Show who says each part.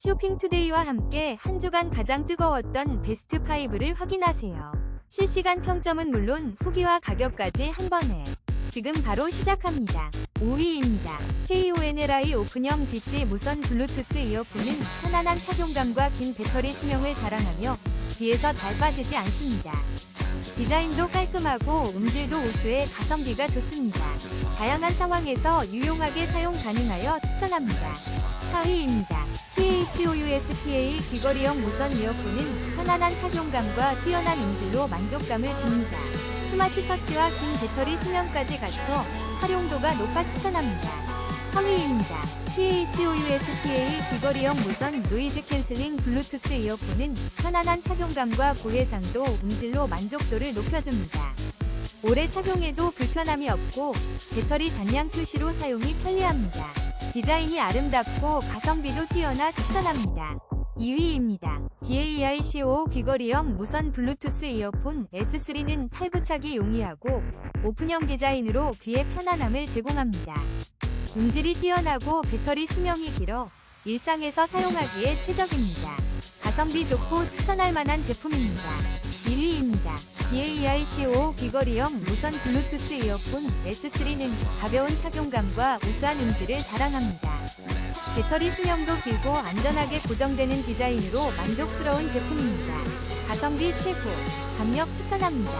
Speaker 1: 쇼핑투데이와 함께 한 주간 가장 뜨거웠던 베스트 5를 확인하세요. 실시간 평점은 물론 후기와 가격까지 한 번에. 지금 바로 시작합니다. 5위입니다. KONLI 오픈형 비치 무선 블루투스 이어폰은 편안한 착용감과 긴 배터리 수명을 자랑하며 귀에서 잘 빠지지 않습니다. 디자인도 깔끔하고 음질도 우수해 가성비가 좋습니다. 다양한 상황에서 유용하게 사용 가능하여 추천합니다. 4위입니다. THOUSTA 귀걸이형 무선 이어폰은 편안한 착용감과 뛰어난 음질로 만족감을 줍니다. 스마트 터치와 긴 배터리 수명까지 갖춰 활용도가 높아 추천합니다. 3위입니다. THOUSTA 귀걸이형 무선 노이즈 캔슬링 블루투스 이어폰은 편안한 착용감과 고해상도 음질로 만족도를 높여줍니다. 오래 착용해도 불편함이 없고 배터리 잔량 표시로 사용이 편리합니다. 디자인이 아름답고 가성비도 뛰어나 추천합니다. 2위입니다. DAICO 귀걸이형 무선 블루투스 이어폰 S3는 탈부착이 용이하고 오픈형 디자인으로 귀의 편안함을 제공합니다. 음질이 뛰어나고 배터리 수명이 길어 일상에서 사용하기에 최적입니다. 가성비 좋고 추천할 만한 제품입니다. 1위입니다. DAICO 귀걸이형 무선 블루투스 이어폰 S3는 가벼운 착용감과 우수한 음질을 자랑합니다. 배터리 수명도 길고 안전하게 고정되는 디자인으로 만족스러운 제품입니다. 가성비 최고, 강력 추천합니다.